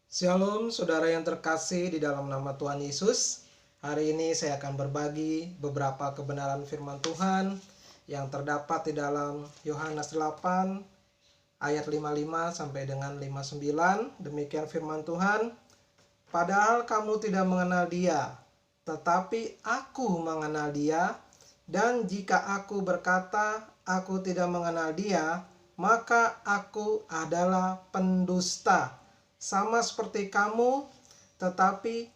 Shalom saudara yang terkasih di dalam nama Tuhan Yesus. Hari ini saya akan berbagi beberapa kebenaran firman Tuhan yang terdapat di dalam Yohanes 8 ayat 55 sampai dengan 59. Demikian firman Tuhan. Padahal kamu tidak mengenal Dia, tetapi aku mengenal Dia, dan jika aku berkata aku tidak mengenal Dia, maka aku adalah pendusta. Sama seperti kamu, tetapi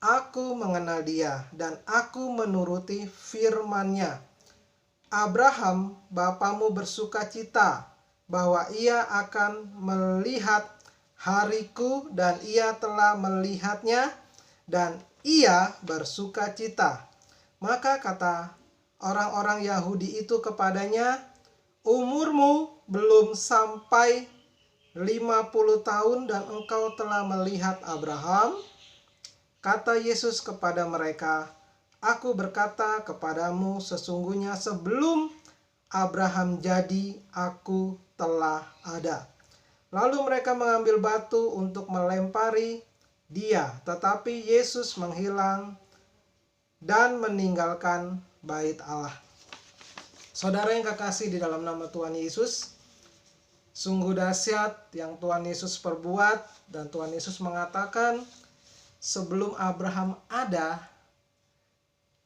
aku mengenal Dia dan aku menuruti firman-Nya. Abraham, bapamu bersuka cita bahwa ia akan melihat hariku dan ia telah melihatnya dan ia bersuka cita. Maka kata orang-orang Yahudi itu kepadanya, umurmu belum sampai 50 tahun dan engkau telah melihat Abraham? Kata Yesus kepada mereka, aku berkata kepadamu sesungguhnya sebelum Abraham jadi, aku telah ada. Lalu mereka mengambil batu untuk melempari dia, tetapi Yesus menghilang dan meninggalkan bait Allah. Saudara yang kekasih di dalam nama Tuhan Yesus, sungguh dahsyat yang Tuhan Yesus perbuat, dan Tuhan Yesus mengatakan, sebelum Abraham ada,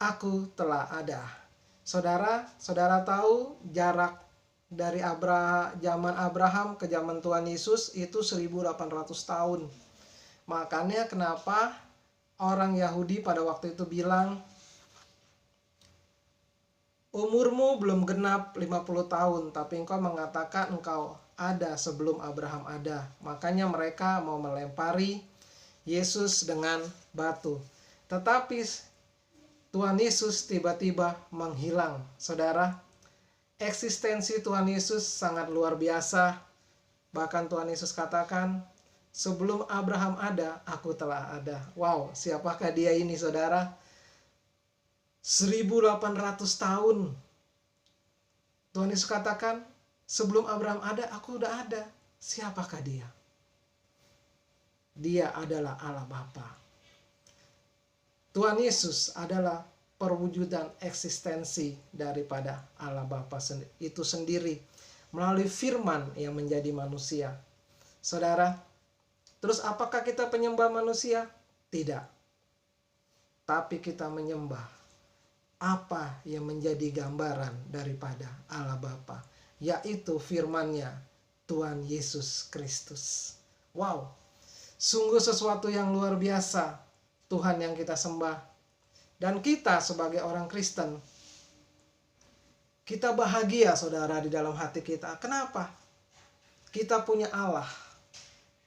aku telah ada. Saudara tahu jarak dari zaman Abraham ke zaman Tuhan Yesus itu 1800 tahun. Makanya kenapa orang Yahudi pada waktu itu bilang, umurmu belum genap 50 tahun, tapi engkau mengatakan engkau ada sebelum Abraham ada. Makanya mereka mau melempari Yesus dengan batu. Tetapi Tuhan Yesus tiba-tiba menghilang. Saudara, eksistensi Tuhan Yesus sangat luar biasa. Bahkan Tuhan Yesus katakan, sebelum Abraham ada, aku telah ada. Wow, siapakah dia ini saudara? 1800 tahun. Tuhan Yesus katakan, sebelum Abraham ada, aku udah ada. Siapakah dia? Dia adalah Allah Bapa. Tuhan Yesus adalah perwujudan eksistensi daripada Allah Bapa itu sendiri melalui firman yang menjadi manusia. Saudara, terus apakah kita penyembah manusia? Tidak. Tapi kita menyembah apa yang menjadi gambaran daripada Allah Bapa, yaitu firman-Nya, Tuhan Yesus Kristus. Wow, sungguh sesuatu yang luar biasa Tuhan yang kita sembah. Dan kita sebagai orang Kristen, kita bahagia saudara di dalam hati kita. Kenapa? Kita punya Allah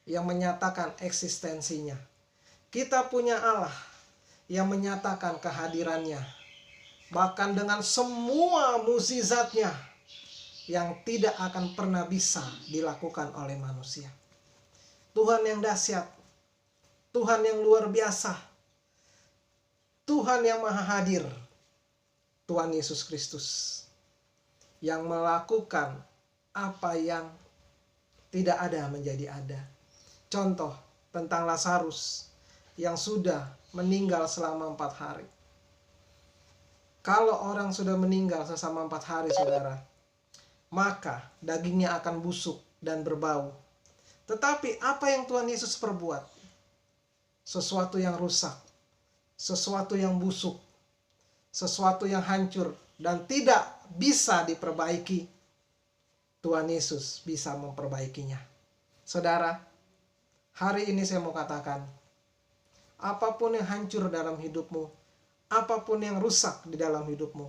yang menyatakan eksistensinya. Kita punya Allah yang menyatakan kehadirannya. Bahkan dengan semua mukjizatnya yang tidak akan pernah bisa dilakukan oleh manusia. Tuhan yang dahsyat, Tuhan yang luar biasa, Tuhan yang maha hadir, Tuhan Yesus Kristus yang melakukan apa yang tidak ada menjadi ada. Contoh tentang Lazarus yang sudah meninggal selama 4 hari. Kalau orang sudah meninggal selama 4 hari saudara, maka dagingnya akan busuk dan berbau. Tetapi apa yang Tuhan Yesus perbuat? Sesuatu yang rusak, sesuatu yang busuk, sesuatu yang hancur dan tidak bisa diperbaiki, Tuhan Yesus bisa memperbaikinya. Saudara, hari ini saya mau katakan, apapun yang hancur dalam hidupmu, apapun yang rusak di dalam hidupmu,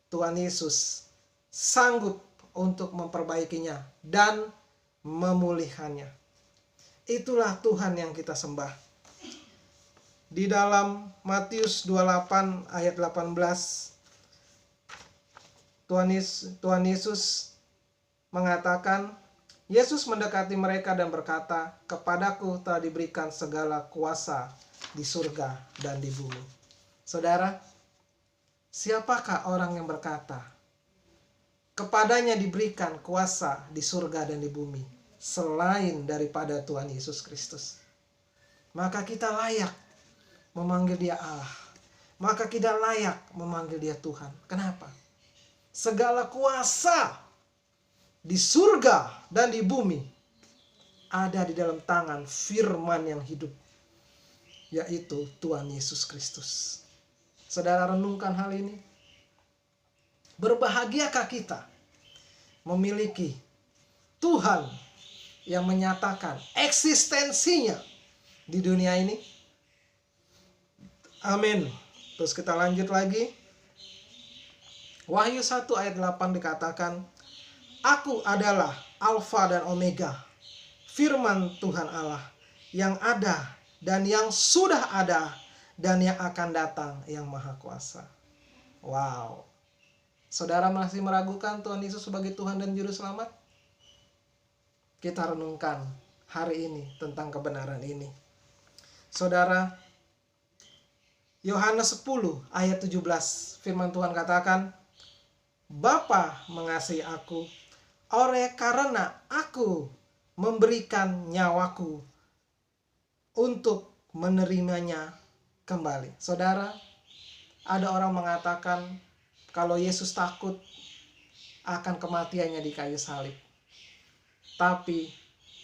Tuhan Yesus sanggup untuk memperbaikinya dan memulihkannya. Itulah Tuhan yang kita sembah. Di dalam Matius 28 ayat 18, Tuhan Yesus mengatakan, Yesus mendekati mereka dan berkata, kepadaku telah diberikan segala kuasa di surga dan di bumi. Saudara, siapakah orang yang berkata, kepadanya diberikan kuasa di surga dan di bumi, selain daripada Tuhan Yesus Kristus? maka kita layak memanggil dia Allah. Maka kita layak memanggil dia Tuhan. Kenapa? Segala kuasa di surga dan di bumi ada di dalam tangan firman yang hidup, yaitu Tuhan Yesus Kristus. Saudara, renungkan hal ini. Berbahagiakah kita memiliki Tuhan yang menyatakan eksistensinya di dunia ini? Amin. Terus kita lanjut lagi. Wahyu 1 ayat 8 dikatakan, Aku adalah Alfa dan Omega, firman Tuhan Allah, yang ada dan yang sudah ada dan yang akan datang, yang Maha Kuasa. Wow. Saudara masih meragukan Tuhan Yesus sebagai Tuhan dan Juru Selamat? Kita renungkan hari ini tentang kebenaran ini. Saudara, Yohanes 10 ayat 17, firman Tuhan katakan, Bapa mengasihi aku, oleh karena aku memberikan nyawaku untuk menerimanya kembali. Saudara, ada orang mengatakan kalau Yesus takut akan kematiannya di kayu salib. Tapi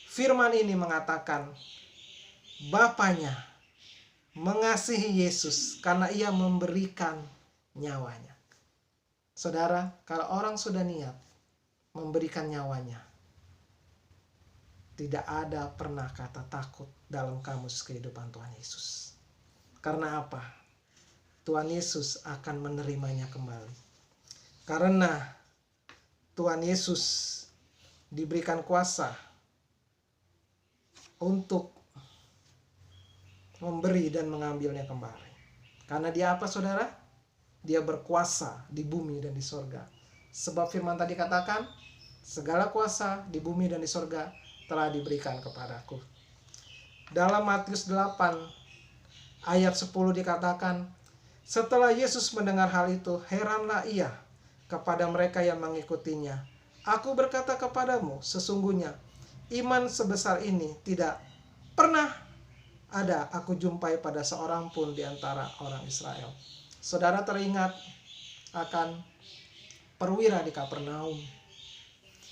firman ini mengatakan Bapanya mengasihi Yesus karena ia memberikan nyawanya. Saudara, kalau orang sudah niat memberikan nyawanya, tidak ada pernah kata takut dalam kamus kehidupan Tuhan Yesus. Karena apa? Tuhan Yesus akan menerimanya kembali. Karena Tuhan Yesus diberikan kuasa untuk memberi dan mengambilnya kembali. Karena dia apa, saudara? Dia berkuasa di bumi dan di sorga. Sebab firman tadi katakan, segala kuasa di bumi dan di sorga telah diberikan kepadaku. Dalam Matius 8 ayat 10 dikatakan, setelah Yesus mendengar hal itu, heranlah ia kepada mereka yang mengikutinya. Aku berkata kepadamu, sesungguhnya iman sebesar ini tidak pernah ada aku jumpai pada seorang pun di antara orang Israel. Saudara teringat akan perwira di Kapernaum.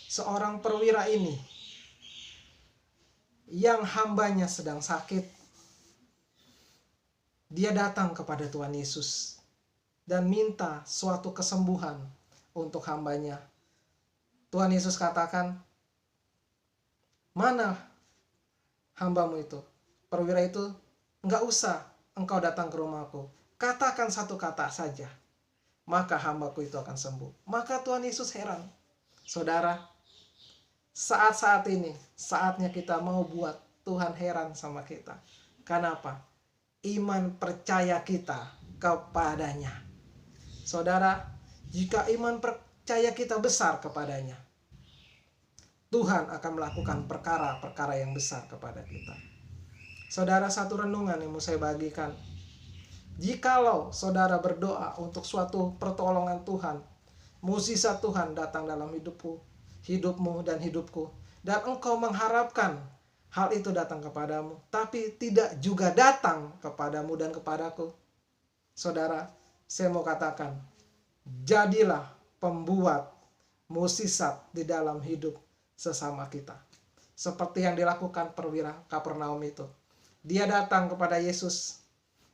Seorang perwira ini yang hambanya sedang sakit, dia datang kepada Tuhan Yesus dan minta suatu kesembuhan untuk hambanya. Tuhan Yesus katakan, mana hambamu itu? Perwira itu, enggak usah engkau datang ke rumahku. Katakan satu kata saja, maka hambaku itu akan sembuh. Maka Tuhan Yesus heran. Saudara, saat-saat ini, saatnya kita mau buat Tuhan heran sama kita. Kenapa? Iman percaya kita kepadanya. Saudara, jika iman percaya kita besar kepadanya, Tuhan akan melakukan perkara-perkara yang besar kepada kita. Saudara, satu renungan yang mau saya bagikan. Jikalau saudara berdoa untuk suatu pertolongan Tuhan, mukjizat Tuhan datang dalam hidupmu dan hidupku, dan engkau mengharapkan hal itu datang kepadamu, tapi tidak juga datang kepadamu dan kepadaku. Saudara, saya mau katakan, jadilah pembuat mukjizat di dalam hidup sesama kita. Seperti yang dilakukan perwira Kapernaum itu. Dia datang kepada Yesus.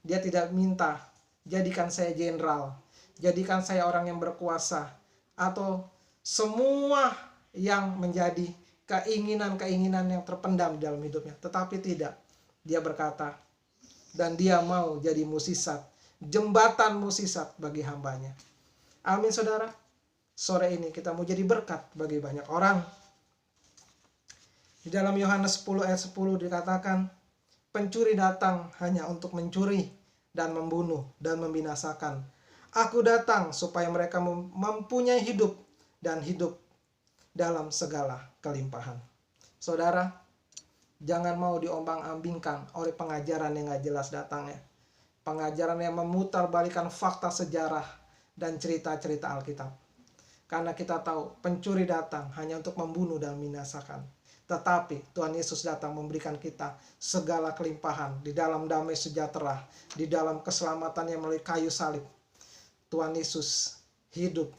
Dia tidak minta, jadikan saya jenderal, jadikan saya orang yang berkuasa, atau semua yang menjadi keinginan-keinginan yang terpendam di dalam hidupnya. Tetapi tidak. Dia berkata, dan dia mau jadi mukjizat, jembatan mukjizat bagi hambanya. Amin, saudara. Sore ini kita mau jadi berkat bagi banyak orang. Di dalam Yohanes 10 ayat 10 dikatakan, pencuri datang hanya untuk mencuri dan membunuh dan membinasakan. Aku datang supaya mereka mempunyai hidup dan hidup dalam segala kelimpahan. Saudara, jangan mau diombang-ambingkan oleh pengajaran yang gak jelas datangnya. Pengajaran yang memutarbalikkan fakta sejarah dan cerita-cerita Alkitab. Karena kita tahu pencuri datang hanya untuk membunuh dan membinasakan. Tetapi Tuhan Yesus datang memberikan kita segala kelimpahan di dalam damai sejahtera, di dalam keselamatan yang melalui kayu salib. Tuhan Yesus hidup,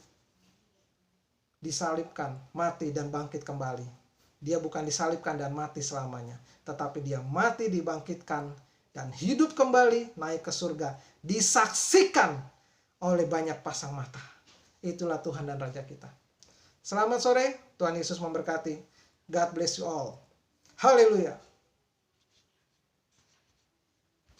disalibkan, mati dan bangkit kembali. Dia bukan disalibkan dan mati selamanya, tetapi dia mati, dibangkitkan, dan hidup kembali, naik ke surga, disaksikan oleh banyak pasang mata. Itulah Tuhan dan Raja kita. Selamat sore, Tuhan Yesus memberkati. God bless you all. Haleluya.